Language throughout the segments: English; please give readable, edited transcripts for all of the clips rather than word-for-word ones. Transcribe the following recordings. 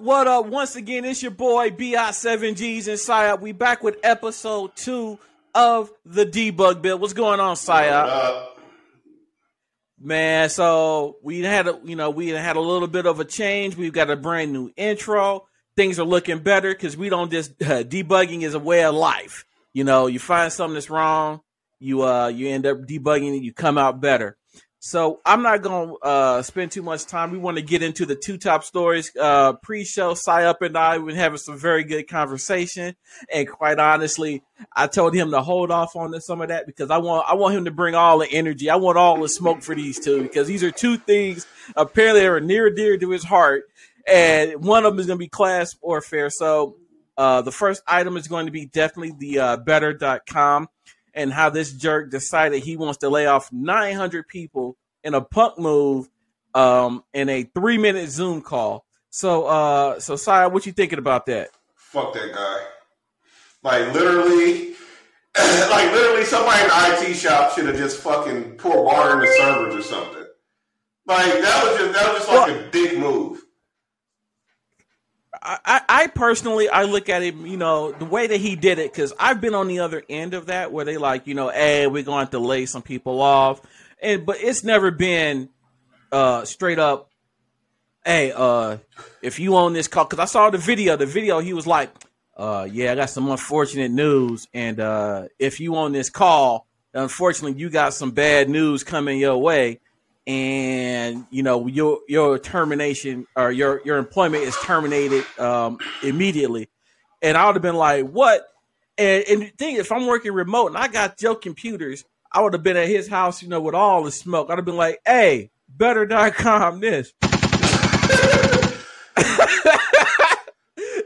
What up? Once again, it's your boy BI7Gs and Psyop. We back with episode 2 of the Debug Bill. What's going on, Psyop? Man, so we had a little bit of a change. We've got a brand new intro. Things are looking better because we don't just debugging is a way of life. You know, you find something that's wrong, you end up debugging it, you come out better. So I'm not going to spend too much time. We want to get into the two top stories. Pre-show, Psyop and I, we've been having some very good conversation. And quite honestly, I told him to hold off on some of that because I want him to bring all the energy. I want all the smoke for these two because these are two things apparently that are near and dear to his heart. And one of them is going to be class warfare. So the first item is going to be definitely the better.com. And how this jerk decided he wants to lay off 900 people in a punk move in a 3-minute Zoom call. So Sire, what you thinking about that? Fuck that guy. Like literally somebody in the IT shop should have just fucking poured water in the servers or something. Like that was just like a dick move. I personally, I look at it, you know, the way that he did it, because I've been on the other end of that where they like, you know, hey, we're going to have to lay some people off. But it's never been straight up, hey, if you own this call, because I saw the video, he was like, yeah, I got some unfortunate news. And if you own this call, unfortunately, you got some bad news coming your way. And you know your termination or your employment is terminated immediately, and I would have been like, "What?" And the thing, if I'm working remote and I got Joe computers, I would have been at his house, you know, with all the smoke. I'd have been like, "Hey, better.com this."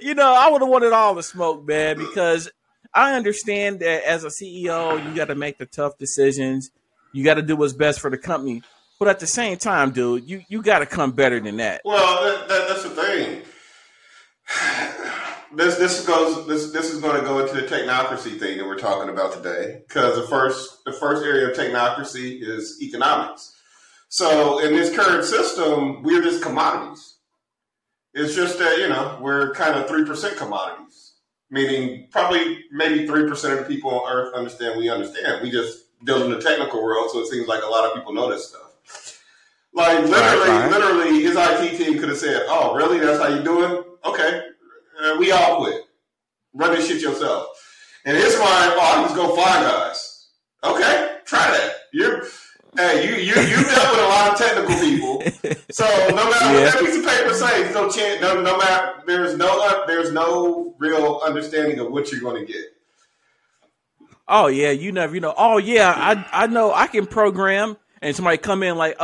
You know, I would have wanted all the smoke, man, because I understand that as a CEO, you got to make the tough decisions. You got to do what's best for the company. But at the same time, dude, you got to come better than that. Well, that's the thing. This is going to go into the technocracy thing that we're talking about today, because the first area of technocracy is economics. So in this current system, we're just commodities. It's just that, you know, we're kind of 3% commodities, meaning probably maybe 3% of the people on Earth understand. We understand. We just deal in the technical world, so it seems like a lot of people know this stuff. Like literally, his IT team could have said, "Oh, really? That's how you doing? Okay, we all quit. Run this shit yourself." And his mind, "Oh, just go find guys." Okay, try that. You dealt with a lot of technical people, so no matter what that piece of paper says, there's no chance. No matter there's no real understanding of what you're going to get. Oh yeah, you never, you know. Oh yeah, I know I can program. And somebody come in like,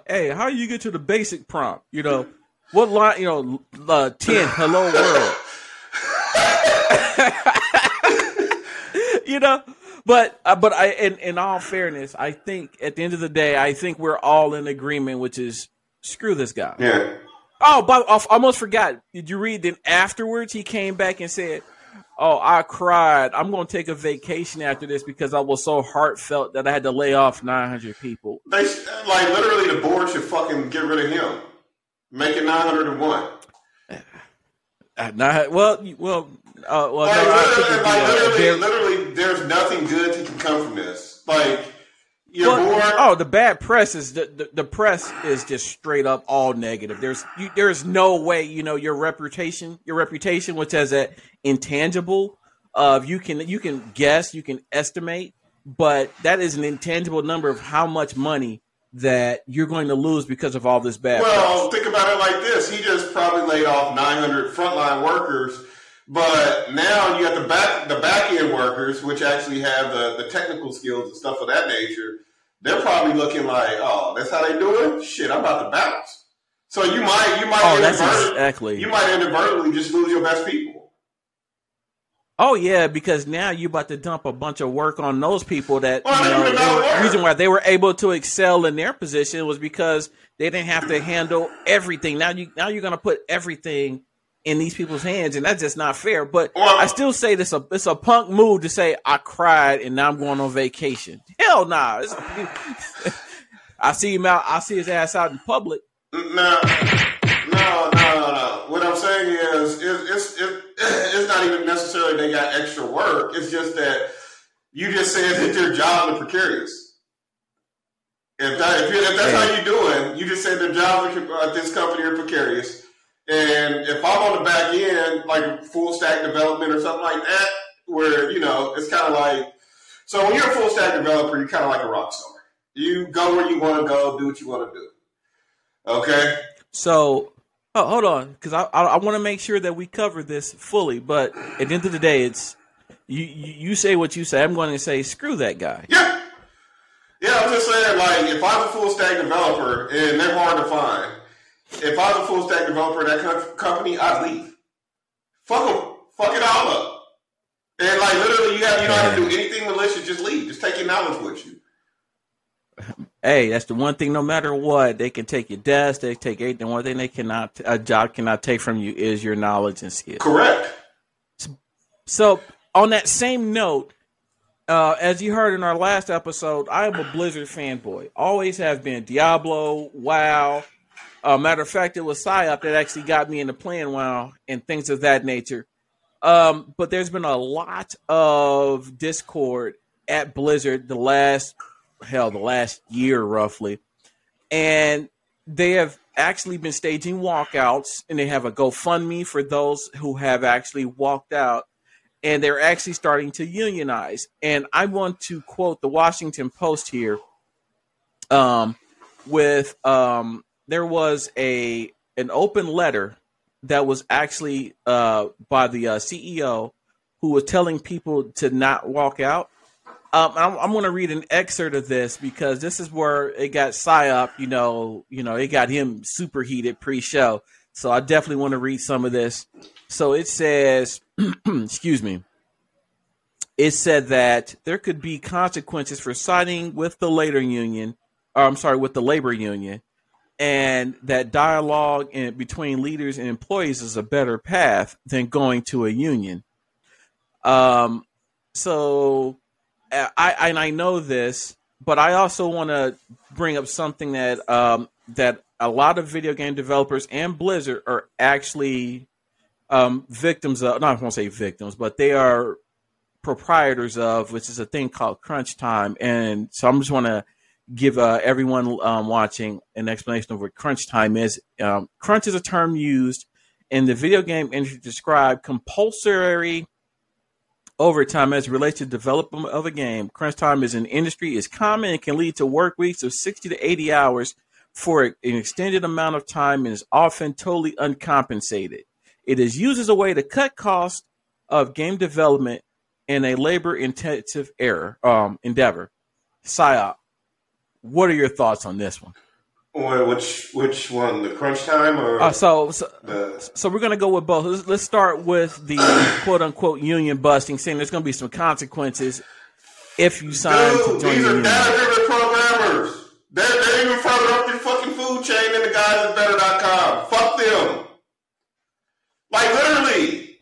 hey, how do you get to the basic prompt? You know, what line, you know, 10, hello world. You know, but I, in all fairness, I think at the end of the day, I think we're all in agreement, which is screw this guy. Yeah. Oh, but I almost forgot. Did you read that afterwards he came back and said, "Oh, I cried. I'm going to take a vacation after this because I was so heartfelt that I had to lay off 900 people." They like literally the board should fucking get rid of him. Make it 901. Literally, there's nothing good that can come from this. Like board. Oh, the bad press is the press is just straight up all negative. There's no way, you know, your reputation, which has that intangible of you can guess, you can estimate, but that is an intangible number of how much money that you're going to lose because of all this bad Well, press. Think about it like this. He just probably laid off 900 frontline workers, but now you got the back end workers, which actually have the technical skills and stuff of that nature. They're probably looking like, "Oh, that's how they do it? Shit, I'm about to bounce." So you might inadvertently just lose your best people. Oh yeah, because now you're about to dump a bunch of work on those people that the reason why they were able to excel in their position was because they didn't have to handle everything. Now you're going to put everything in these people's hands, and that's just not fair. But I still say it's a punk move to say I cried and now I'm going on vacation. Hell nah. I see him out. I see his ass out in public. No. What I'm saying is it's not even necessarily they got extra work. It's just that you just said that their jobs are precarious. If that's how you're doing, you just said their jobs at this company are precarious. And if I'm on the back end, like full stack development or something like that, where, it's kind of like, so when you're a full stack developer, you're kind of like a rock star. You go where you want to go, do what you want to do. Okay? So, hold on, because I want to make sure that we cover this fully. But at the end of the day, it's you say what you say. I'm going to say, screw that guy. Yeah. Yeah, I'm just saying, like, if I was a full stack developer, and they're hard to find, if I was a full stack developer at that company, I'd leave. Fuck them. Fuck it all up. And, like, literally, you don't have to do anything malicious. Just leave. Just take your knowledge with you. Hey, that's the one thing. No matter what, they can take your desk. They take everything. One thing a job cannot take from you is your knowledge and skills. Correct. So, on that same note, as you heard in our last episode, I am a Blizzard fanboy. Always have been. Diablo, WoW. Matter of fact, it was PsyOp that actually got me into playing WoW and things of that nature. But there's been a lot of discord at Blizzard the last year roughly. And they have actually been staging walkouts, and they have a GoFundMe for those who have actually walked out. And they're actually starting to unionize. And I want to quote the Washington Post here. There was an open letter that was actually by the CEO who was telling people to not walk out. I'm going to read an excerpt of this because this is where it got PsyOp, it got him superheated pre-show. So I definitely want to read some of this. So it says, excuse me. It said that there could be consequences for siding with the labor union, and that dialogue between leaders and employees is a better path than going to a union. So I know this, but I also want to bring up something that that a lot of video game developers and Blizzard are actually victims of. Not I won't say victims, but they are proprietors of, which is a thing called crunch time. And so I'm just want to give everyone watching an explanation of what crunch time is. Crunch is a term used in the video game industry to describe compulsory overtime as it relates to development of a game. Crunch time is an industry is common and can lead to work weeks of 60 to 80 hours for an extended amount of time and is often totally uncompensated. It is used as a way to cut costs of game development in a labor-intensive endeavor. PsyOp, what are your thoughts on this one? Which one? The crunch time or so we're gonna go with both. Let's start with the quote unquote union busting, saying there's gonna be some consequences if you sign to join the union. These are data-driven programmers. They're even further up the fucking food chain than the guys at Better.com. Fuck them. Like literally.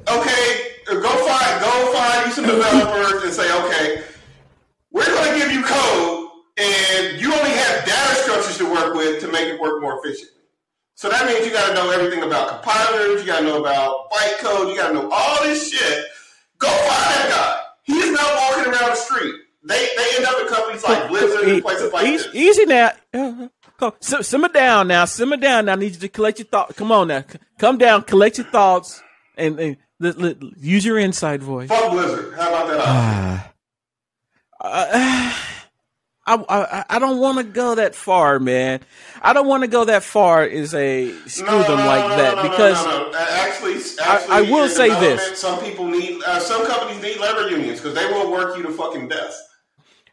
Okay, go find you some developers and say, okay, we're going to give you code, and you only have data structures to work with to make it work more efficiently. So that means you got to know everything about compilers, you got to know about bytecode, you got to know all this shit. Go find that guy. He's not walking around the street. They end up in companies like Blizzard and places like this. Easy now. Simmer down now. I need you to collect your thoughts. Come on now. Come down, collect your thoughts, and use your inside voice. Fuck Blizzard. How about that? I don't want to go that far, man. I don't want to go that far as a screw them like that because actually, I will say this: some people need, some companies need labor unions because they will work you to fucking death.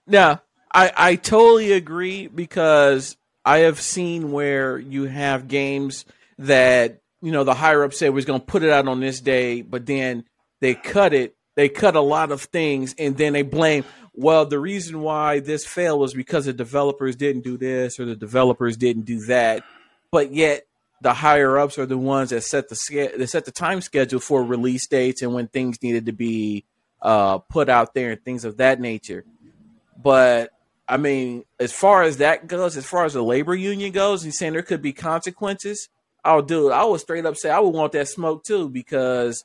Now, I totally agree because I have seen where you have games that the higher up said was going to put it out on this day, but then they cut it. They cut a lot of things, and then they blame. Well, the reason why this failed was because the developers didn't do this or the developers didn't do that. But yet the higher ups are the ones that set the time schedule for release dates and when things needed to be put out there and things of that nature. But I mean, as far as that goes, as far as the labor union goes, he's saying there could be consequences. I would straight up say I would want that smoke too, because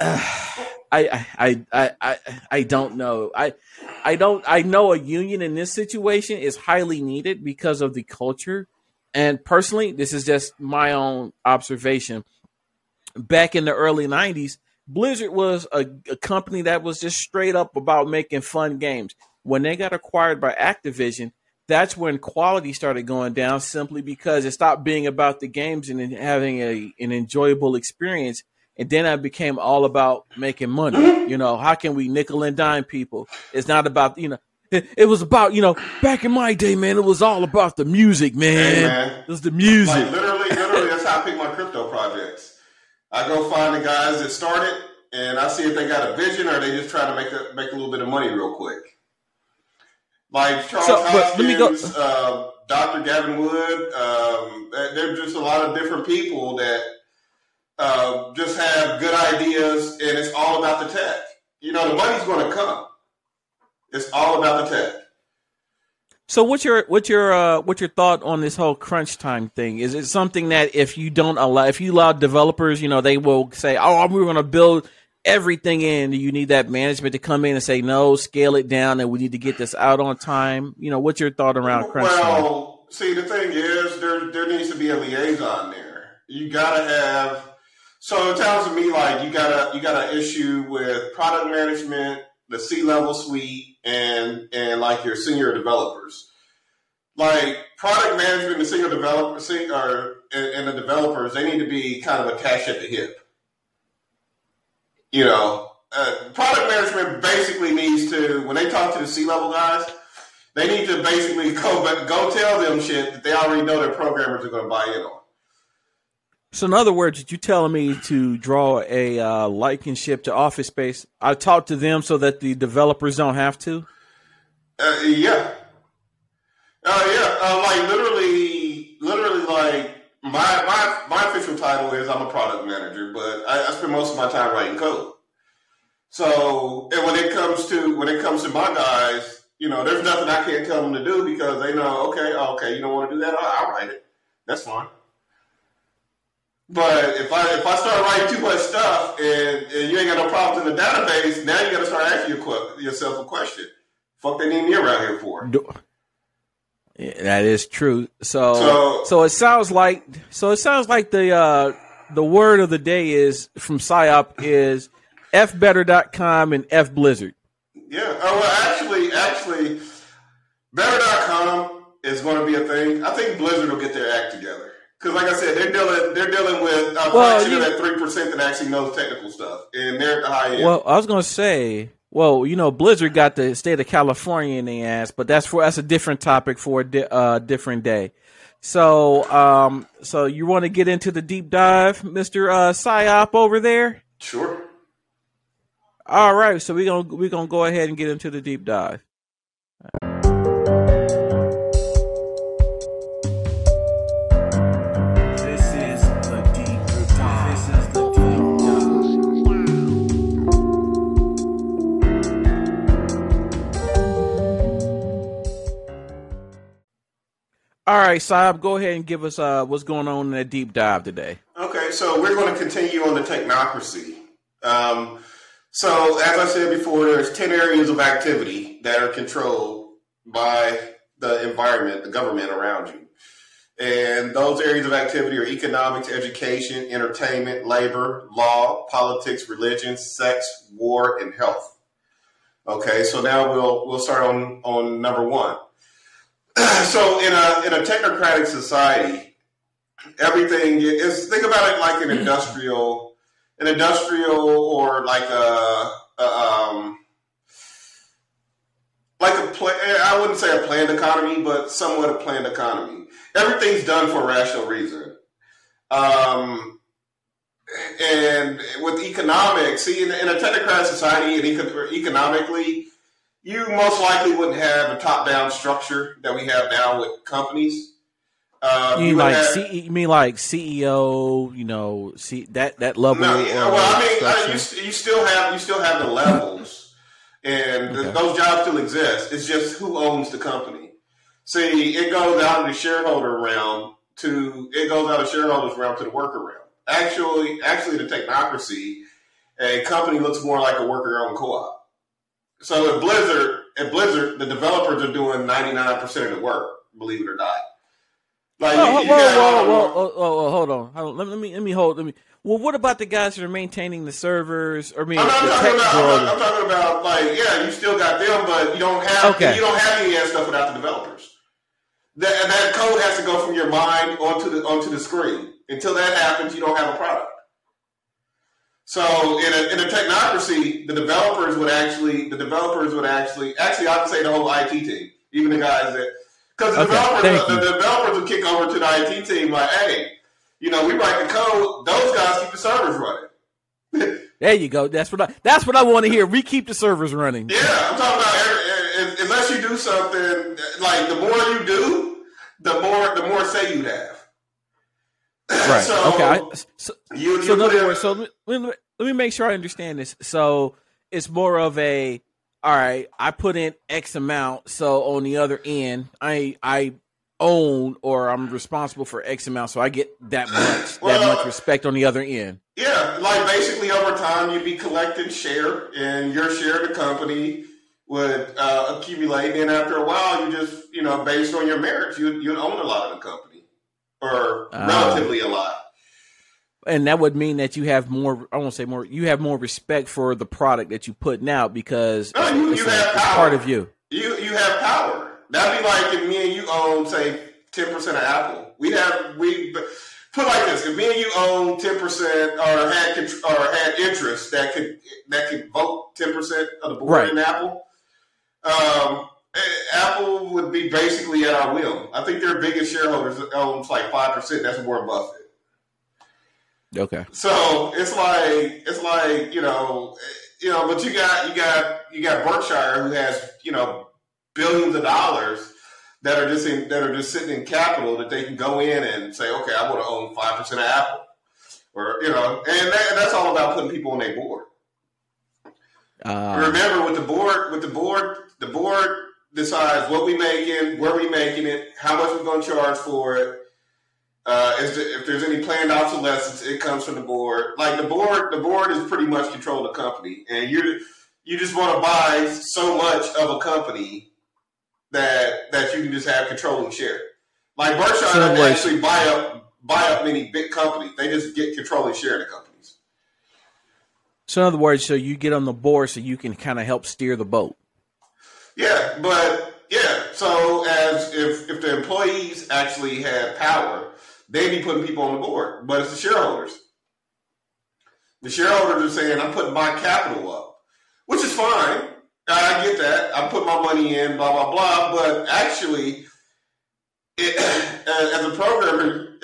I don't know. I know a union in this situation is highly needed because of the culture. And personally, this is just my own observation. Back in the early 90s, Blizzard was a company that was just straight up about making fun games. When they got acquired by Activision, that's when quality started going down, simply because it stopped being about the games and having an enjoyable experience. And then I became all about making money. You know, how can we nickel and dime people? It's not about, it was about, back in my day, man, it was all about the music, man. Hey, man. It was the music. Like literally, that's how I pick my crypto projects. I go find the guys that started, and I see if they got a vision or they just try to make a little bit of money real quick. Like Charles Hoskins, Dr. Gavin Wood, there's just a lot of different people that just have good ideas, and it's all about the tech. The money's going to come. It's all about the tech. So what's your thought on this whole crunch time thing? Is it something that if you allow developers, they will say, "Oh, we're going to build everything in." You need that management to come in and say, "No, scale it down, and we need to get this out on time." What's your thought around crunch time? Well, see, the thing is, there needs to be a liaison there. You gotta have. So it sounds to me like you got an issue with product management, the C-level suite, and like your senior developers. Like product management, the senior developers, and the developers, they need to be kind of attached at the hip. Product management basically needs to, when they talk to the C-level guys, they need to basically go tell them shit that they already know their programmers are going to buy in on. So in other words, you telling me to draw a likenship to Office Space? I talk to them so that the developers don't have to? Yeah. Like literally, like my official title is I'm a product manager, but I spend most of my time writing code. So, and when it comes to my guys, there's nothing I can't tell them to do because they know, okay, you don't want to do that, I'll write it. That's fine. But if I start writing too much stuff and you ain't got no problems in the database, now you got to start asking yourself a question. Fuck, they need me around here for? Yeah, that is true. So it sounds like the word of the day is from PsyOp is fbetter.com and fblizzard. Yeah. Oh, well, actually, better.com is going to be a thing. I think Blizzard will get their act together. Because, like I said, they're dealing with a fraction of that 3% that actually knows technical stuff, and they're at the high end. Well, I was going to say, Blizzard got the state of California in the ass, but that's a different topic for a different day. So, so you want to get into the deep dive, Mr. PsyOp over there? Sure. All right, so we're gonna go ahead and get into the deep dive. All right, Saab, go ahead and give us what's going on in that deep dive today. Okay, so we're going to continue on the technocracy. So as I said before, there's 10 areas of activity that are controlled by the environment, the government around you. And those areas of activity are economics, education, entertainment, labor, law, politics, religion, sex, war, and health. Okay, so now we'll start on number one. So in a technocratic society, everything is, think about it like an industrial or like I wouldn't say a planned economy, but somewhat a planned economy. Everything's done for a rational reason. And with economics, see, in a technocratic society and economically, you most likely wouldn't have a top-down structure that we have now with companies. You mean like CEO? That level? No, well, I mean, you still have the levels, And those jobs still exist. It's just who owns the company. See, it goes out of the shareholder realm to the worker realm. Actually, the technocracy, a company looks more like a worker-owned co-op. So at Blizzard, the developers are doing 99% of the work, believe it or not. Like, hold on. Let me. Well, what about the guys that are maintaining the servers? I'm talking about like, yeah, you still got them, but you don't have any of that stuff without the developers. That code has to go from your mind onto the screen. Until that happens, you don't have a product. So in a technocracy, the developers would actually, I would say the whole IT team, even the guys that, because the developers would kick over to the IT team like, hey, we write the code, those guys keep the servers running. There you go. That's what I want to hear. We keep the servers running. Yeah, I'm talking about unless you do something like the more you do, the more say you'd have. Right. So, okay. So in other words, let me make sure I understand this. So it's more of a, all right, I put in X amount, so on the other end, I own or I'm responsible for X amount, so I get that much respect on the other end. Yeah, like basically over time you'd be collecting share, and your share of the company would accumulate, and after a while you just, based on your merits, you'd own a lot of the company, or relatively a lot. And that would mean that you have more, I won't say more, you have more respect for the product that you're putting out because you have power. It's part of you. You have power. That'd be like if me and you own, say, 10% of Apple. We put it like this: if me and you own 10% or had interest that could vote 10% of the board in Apple, Apple would be basically at our will. I think their biggest shareholders owns like 5%. That's Warren Buffett. Okay. So it's like but you got Berkshire who has billions of dollars that are just sitting in capital that they can go in and say, okay, I want to own 5% of Apple, or and that's all about putting people on their board. Remember, with the board decides what we making, where we making it, how much we're going to charge for it. If there's any planned obsolescence, it comes from the board. Like the board is pretty much control the company, and you just want to buy so much of a company that you can just have controlling share. Like Berkshire doesn't actually buy up many big companies; they just get controlling share of the companies. So in other words, so you get on the board so you can kind of help steer the boat. Yeah, but yeah. So as if the employees actually had power, they'd be putting people on the board, but it's the shareholders. The shareholders are saying, I'm putting my capital up, which is fine. I get that. I put my money in, blah, blah, blah. But actually, as a programmer,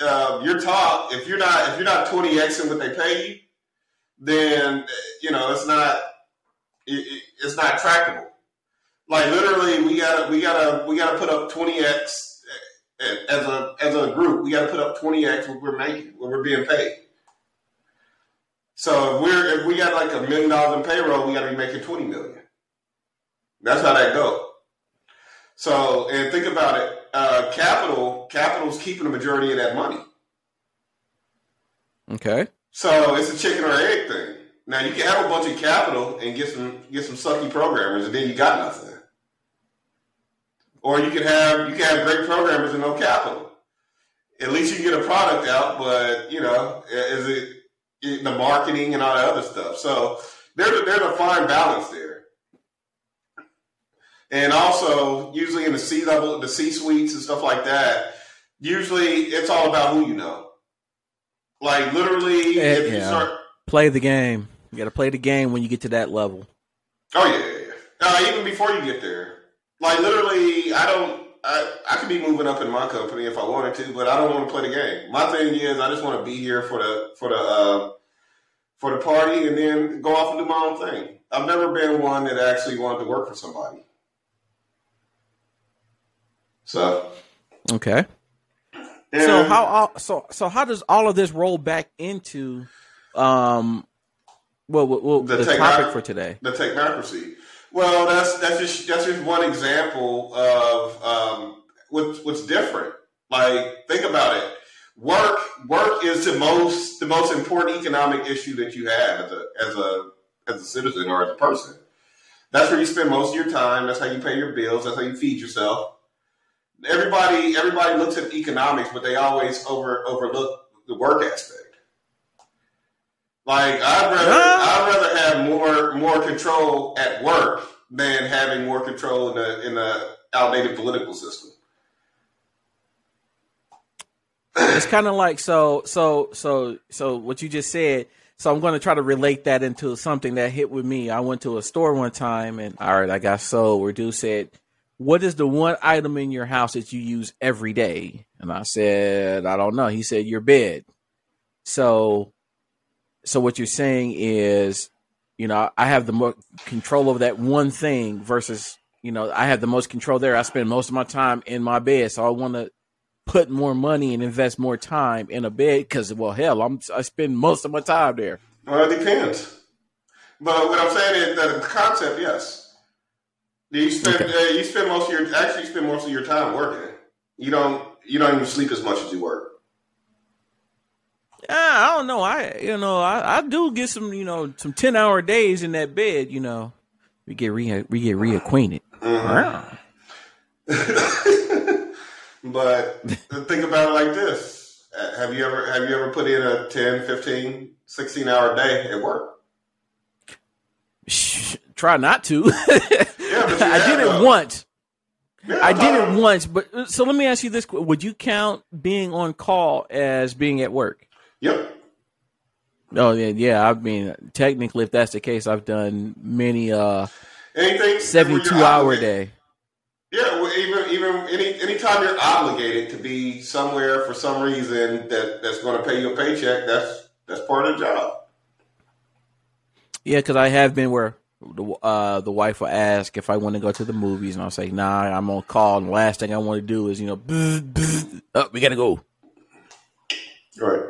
you're taught if you're not 20xing what they pay you, then it's not tractable. Like literally, we gotta put up 20x. As a group, we got to put up 20x what we're making, what we're being paid. So if we got like $1 million in payroll, we got to be making 20 million. That's how that goes. So, and think about it, capital's keeping the majority of that money. Okay. So it's a chicken or egg thing. Now you can have a bunch of capital and get some sucky programmers, and then you got nothing. Or you can have great programmers and no capital. At least you can get a product out, but is it the marketing and all that other stuff? So there's a fine balance there. And also, usually in the C-level, the C-suites and stuff like that, usually it's all about who you know. Like literally, if you start play the game, you got to play the game when you get to that level. Oh yeah. Even before you get there. Like literally, I could be moving up in my company if I wanted to, but I don't want to play the game. My thing is, I just want to be here for the party and then go off and do my own thing. I've never been one that actually wanted to work for somebody. So okay. So how does all of this roll back into the topic for today? The technocracy. Well, that's just one example of what's different. Like, think about it. Work is the most important economic issue that you have as a citizen or as a person. That's where you spend most of your time. That's how you pay your bills. That's how you feed yourself. Everybody looks at economics, but they always overlook the work aspect. Like, I'd rather have more control at work than having more control in the outdated political system. It's kind of like so what you just said. So I'm going to try to relate that into something that hit with me. I went to a store one time, and all right, I got sold where dude said, "What is the one item in your house that you use every day?" And I said, "I don't know." He said, "Your bed." So what you're saying is, I have the more control over that one thing versus, I have the most control there. I spend most of my time in my bed, so I want to put more money and invest more time in a bed because, well, hell, I spend most of my time there. Well, it depends. But what I'm saying is that the concept, yes. You spend most of your time working. You don't even sleep as much as you work. I don't know. I do get some 10-hour days in that bed. We get reacquainted. Mm-hmm. But think about it like this. Have you ever put in a 10, 15, 16-hour day at work? Try not to. Yeah, but I did it once. Yeah, I did it once. But so let me ask you this: would you count being on call as being at work? Yep. Oh yeah. I mean, technically, if that's the case, I've done many 72-hour day. Yeah, well, even anytime you're obligated to be somewhere for some reason that's going to pay you a paycheck, that's part of the job. Yeah, because I have been where the wife will ask if I want to go to the movies, and I'll say, "Nah, I'm on call." And the last thing I want to do is, we gotta go. Right.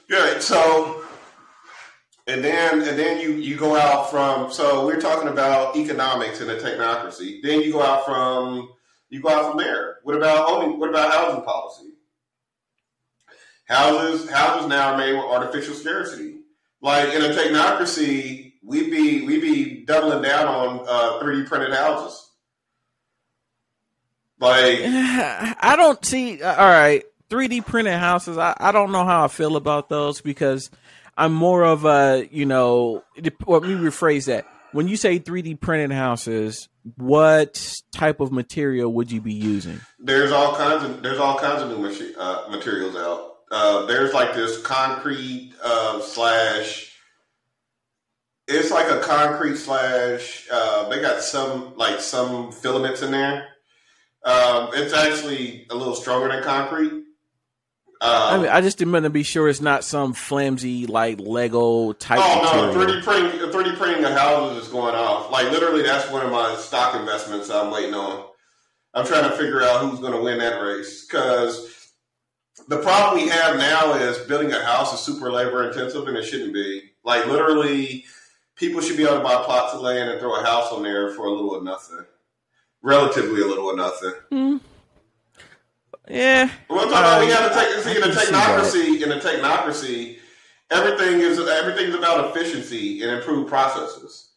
Yeah. So, and then you go out from. So we're talking about economics and a technocracy. Then you go out from there. What about housing policy? Houses now are made with artificial scarcity. Like in a technocracy, we'd be doubling down on 3D printed houses. Like, I don't see. All right, 3D printed houses. I don't know how I feel about those because I'm more of a well, let me rephrase that. When you say 3D printed houses, what type of material would you be using? There's all kinds of new materials out. There's like this concrete it's like a concrete slash. They got some filaments in there. It's actually a little stronger than concrete. I just didn't want to be sure it's not some flimsy like Lego type. Oh no, 3D printing of houses is going off. Like literally, that's one of my stock investments I'm waiting on. I'm trying to figure out who's going to win that race because the problem we have now is building a house is super labor intensive and it shouldn't be. Like literally, people should be able to buy plots of land and throw a house on there for a little or nothing. Relatively a little or nothing. Mm. Yeah. Well, we have to take in a technocracy, everything's about efficiency and improved processes.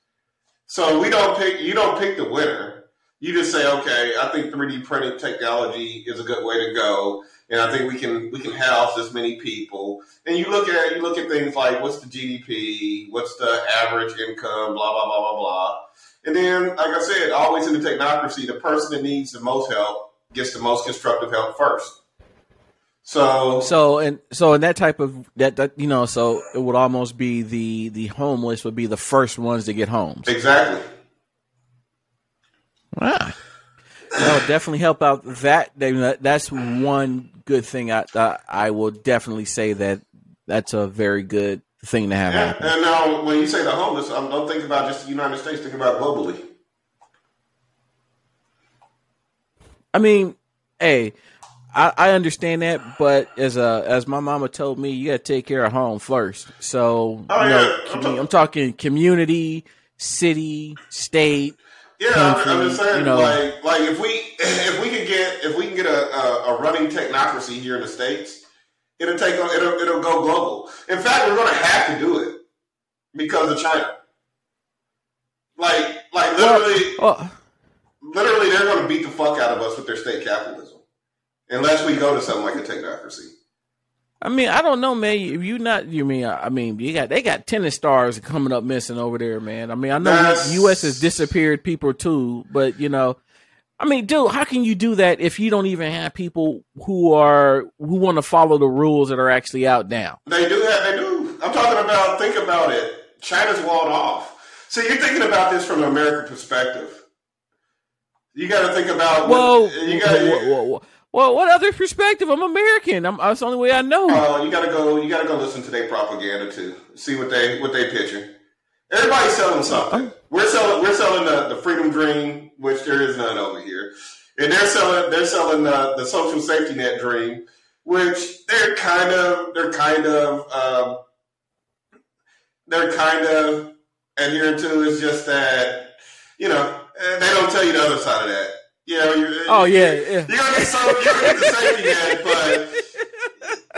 So you don't pick the winner. You just say, okay, I think 3D printed technology is a good way to go, and I think we can house this many people. And you look at things like what's the GDP, what's the average income, blah blah blah blah blah. And then, like I said, always in the technocracy, the person that needs the most help gets the most constructive help first. So in that type of that so it would almost be the homeless would be the first ones to get homes. Exactly. Wow. That would definitely help out that. That's one good thing I will definitely say that's a very good thing to have happen. And now when you say the homeless, don't think about just the United States, think about globally. I mean, hey, I understand that, but as my mama told me, you got to take care of home first. So, I'm talking community, city, state. Yeah, country, I'm just saying, you know, like if we can get a running technocracy here in the States, it'll go global. In fact, we're going to have to do it because of China. Like literally, they're going to beat the fuck out of us with their state capitalism, unless we go to something like a technocracy. I mean, I don't know, man. If they got tennis stars coming up missing over there, man. I mean, I know the U.S. has disappeared people too, but I mean, dude, how can you do that if you don't even have people who want to follow the rules that are actually out now? They do. I'm talking about. Think about it. China's walled off. So you're thinking about this from an American perspective. You got to think about. Well, what other perspective? I'm American. That's the only way I know. Oh, you gotta go listen to their propaganda too. See what they pitching. Everybody's selling something. We're selling the freedom dream, which there is none over here, and they're selling the social safety net dream, which they're kind of adhering to. Is just that they don't tell you the other side of that. You're gonna get the safety net, but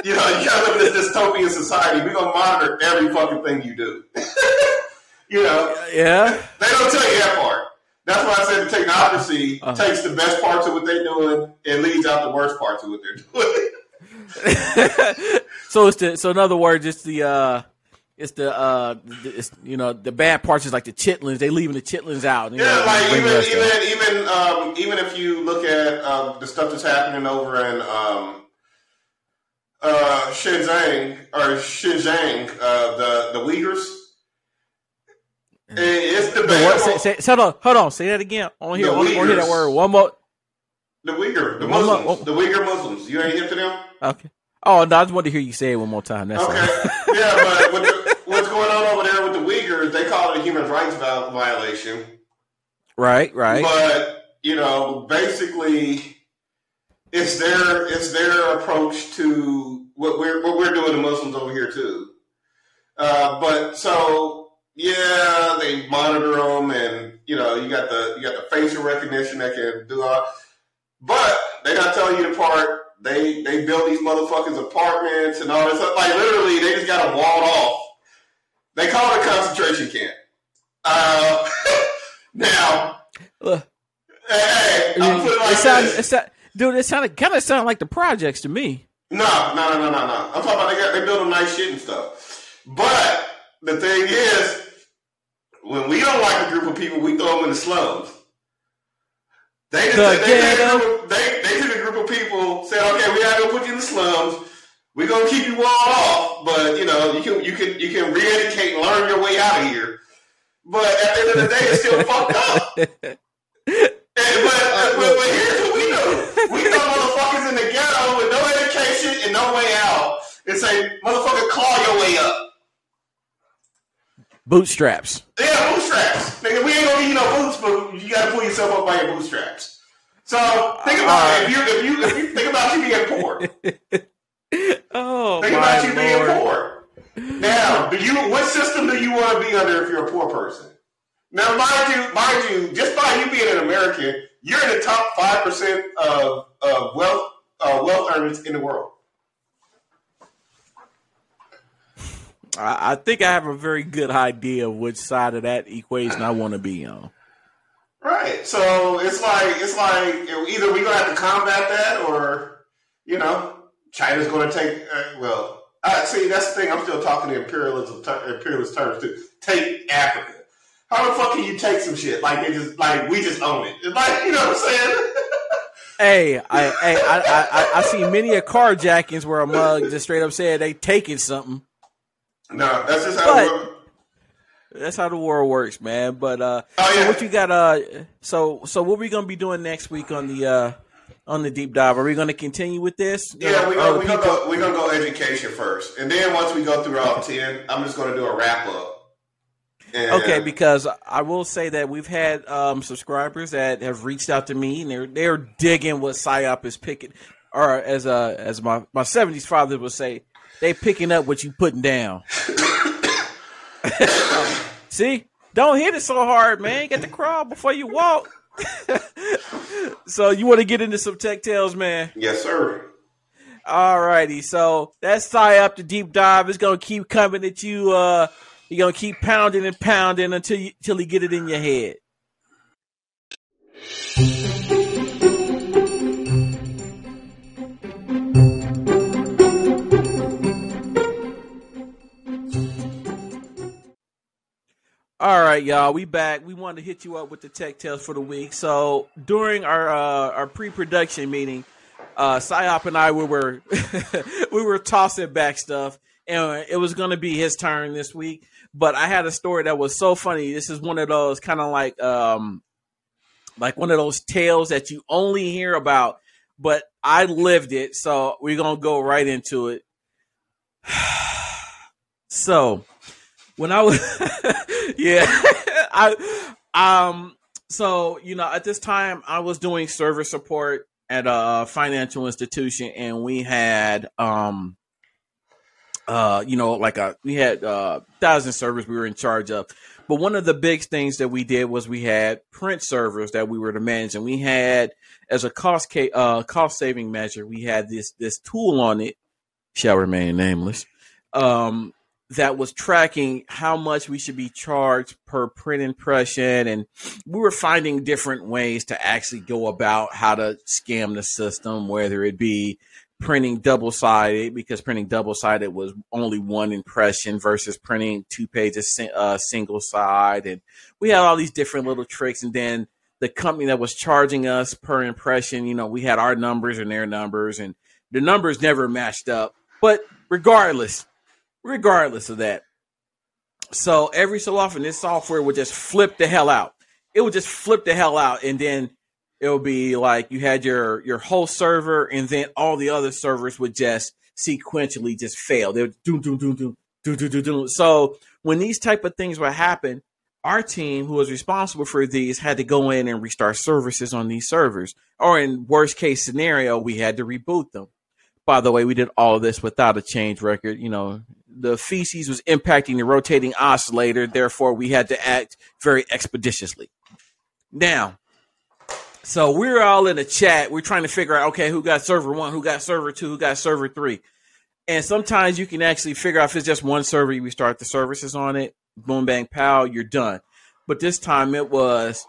you gotta live in this dystopian society. We're gonna monitor every fucking thing you do. Yeah. They don't tell you that part. That's why I said the technocracy takes the best parts of what they're doing and leaves out the worst parts of what they're doing. So in other words, the bad parts is like the chitlins. They leaving the chitlins out. Even if you look at the stuff that's happening over in Xinjiang, the Uyghurs. It's the bad. Hold on. Say that again. I want to hear that word one more. The Uyghur Muslims. You ain't hip to them? Okay. Oh no, I just wanted to hear you say it one more time. That's okay. All. Yeah, but what's going on over there with the Uyghurs? They call it a human rights violation. Right. But basically, it's their approach to what we're doing to Muslims over here too. They monitor them, and you got the facial recognition that can do all. But they're not telling you the part. They build these motherfuckers apartments and all this stuff. Like literally, they just got them walled off. They call it a concentration camp. Now, it kind of sounded like the projects to me. No. I'm talking about they build them nice shit and stuff. But the thing is, when we don't like a group of people, we throw them in the slums. They took a group of people, said, "Okay, we're not gonna put you in the slums. We're gonna keep you walled off, but you can re-educate and learn your way out of here." But at the end of the day, it's still fucked up. But here's what we do: we throw motherfuckers in the ghetto with no education and no way out, and say, "Motherfucker, claw your way up." Bootstraps. Yeah, bootstraps. Nigga, we ain't gonna give you no boots, but you gotta pull yourself up by your bootstraps. So think about it. If you think about you being poor. Think about you being poor. Now, what system do you want to be under if you're a poor person? Now, mind you, just by you being an American, you're in the top 5% of wealth earners in the world. I think I have a very good idea of which side of that equation I want to be on. Right. So it's like either we're gonna have to combat that, or China's gonna take. See, that's the thing. I'm still talking in imperialist terms too. Take Africa. How the fuck can you take some shit like we just own it? It's like, you know what I'm saying? Hey, I see many a carjackings where a mug just straight up said they taking something. No, that's just how it works. That's how the world works, man. But so what you got? So what we gonna be doing next week on the deep dive? Are we gonna continue with this? Yeah, we're gonna go education first, and then once we go through all 10, I'm just gonna do a wrap up. Okay, because I will say that we've had subscribers that have reached out to me, and they're digging what PSYOP is picking, or as my 70s father would say, they picking up what you putting down. See, Don't hit it so hard, man. Get the crawl before you walk. So you want to get into some tech tales, man? Yes, sir. All righty. So that's Psyop the deep dive. It's gonna keep coming at you. You're gonna keep pounding and pounding until you get it in your head. All right, y'all, we back. We wanted to hit you up with the tech tales for the week. So during our pre-production meeting, Psyop and I we were we were tossing back stuff, and it was going to be his turn this week. But I had a story that was so funny. This is one of those kind of like one of those tales that you only hear about, but I lived it. So we're gonna go right into it. So. When I was, yeah, so, you know, at this time I was doing server support at a financial institution, and we had, you know, we had 1,000 servers we were in charge of. But one of the big things that we did was we had print servers that we were to manage, and we had, as a cost saving measure, we had this tool on it, shall remain nameless, that was tracking how much we should be charged per print impression. And we were finding different ways to actually go about how to scam the system, whether it be printing double-sided, because printing double-sided was only one impression versus printing 2 pages single side. And we had all these different little tricks. And then the company that was charging us per impression, you know, we had our numbers and their numbers, and the numbers never matched up. But regardless of that, so every so often this software would just flip the hell out. It would just flip the hell out, and then it would be like you had your whole server, and then all the other servers would just sequentially just fail. They would do. So when these type of things would happen, our team, who was responsible for these, had to go in and restart services on these servers. Or in worst case scenario, we had to reboot them. By the way, we did all of this without a change record. You know, the feces was impacting the rotating oscillator. Therefore, we had to act very expeditiously. Now, so we're all in a chat. We're trying to figure out, okay, who got server 1, who got server 2, who got server 3. And sometimes you can actually figure out if it's just one server, you restart the services on it. Boom, bang, pow, you're done. But this time it was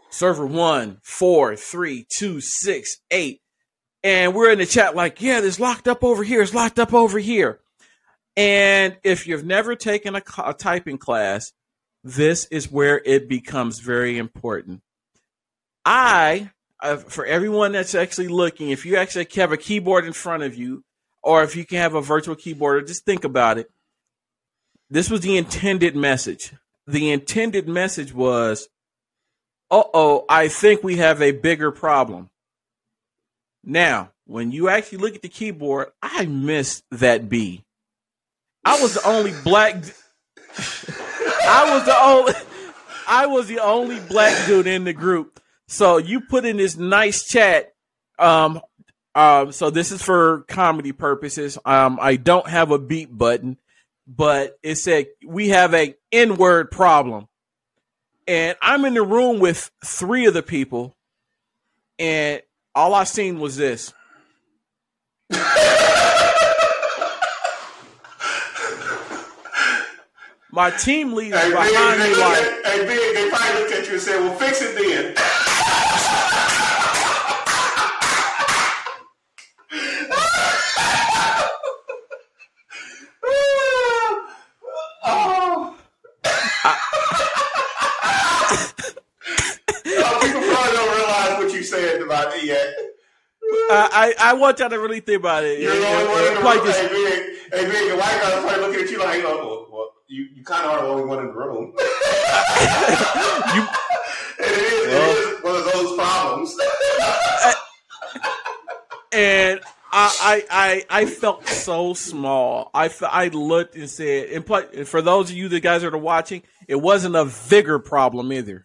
server 1, 4, 3, 2, 6, 8. And we're in the chat like, yeah, it's locked up over here. It's locked up over here. And if you've never taken a typing class, this is where it becomes very important. For everyone that's actually looking, if you actually have a keyboard in front of you, or if you can have a virtual keyboard, just think about it. This was the intended message. The intended message was, I think we have a bigger problem. Now, when you actually look at the keyboard, I missed that B. I was the only black. I was the only black dude in the group. So you put in this nice chat. So this is for comedy purposes. I don't have a beep button, but it said we have a N-word problem, and I'm in the room with 3 of the people, and all I seen was this. My team leader behind me like... Hey, Big, they probably looked at you and said, well, fix it then. People probably don't realize what you said about it yet. I want y'all to really think about it. You're the only one in the room. Hey, Big, the white guy's probably looking at you like, well, you kind of are the only one in the room. It is one of those problems. And I felt so small. I looked and said, and for those of you the guys that are watching, it wasn't a vigor problem either.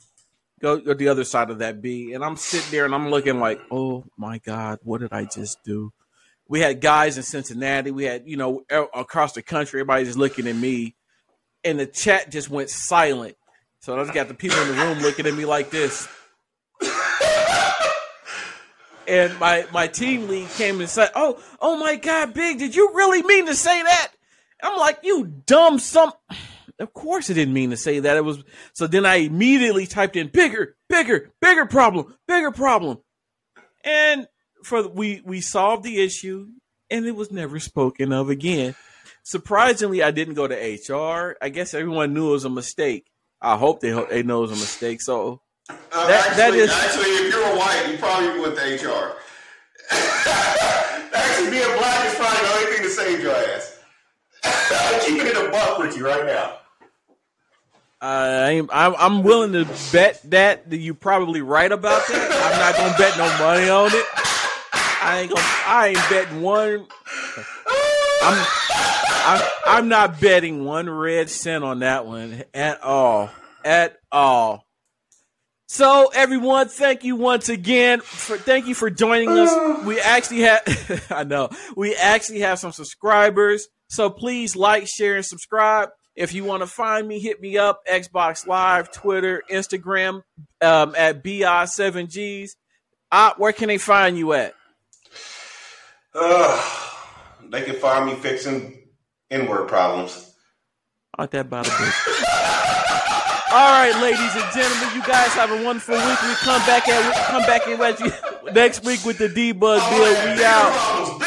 Go the other side of that B. And I'm sitting there and I'm looking like, oh my God, what did I just do? We had guys in Cincinnati. We had, across the country, everybody just looking at me. And the chat just went silent. So I just got the people in the room looking at me like this. And my team lead came and said, oh my God, Big, did you really mean to say that? I'm like, you dumb Of course I didn't mean to say that. So then I immediately typed in bigger problem. And we solved the issue, and it was never spoken of again. Surprisingly, I didn't go to HR. I guess everyone knew it was a mistake. I hope they know it was a mistake. So actually, if you were white, you probably went to HR. Actually, being black is probably the only thing to save your ass. I'm keeping it a buck with you right now. I'm willing to bet that you're probably right about that. I'm not gonna bet no money on it. I ain't betting one. I'm not betting one red cent on that one at all. So everyone, thank you once again. Thank you for joining us. We actually have some subscribers. So please like, share, and subscribe. If you want to find me, hit me up, Xbox Live, Twitter, Instagram, at BI7Gs. Where can they find you at? They can find me fixing N-word problems. Aren't that about a bitch? All right, ladies and gentlemen, you guys have a wonderful week. We come back in next week with the Debug Bill. We out.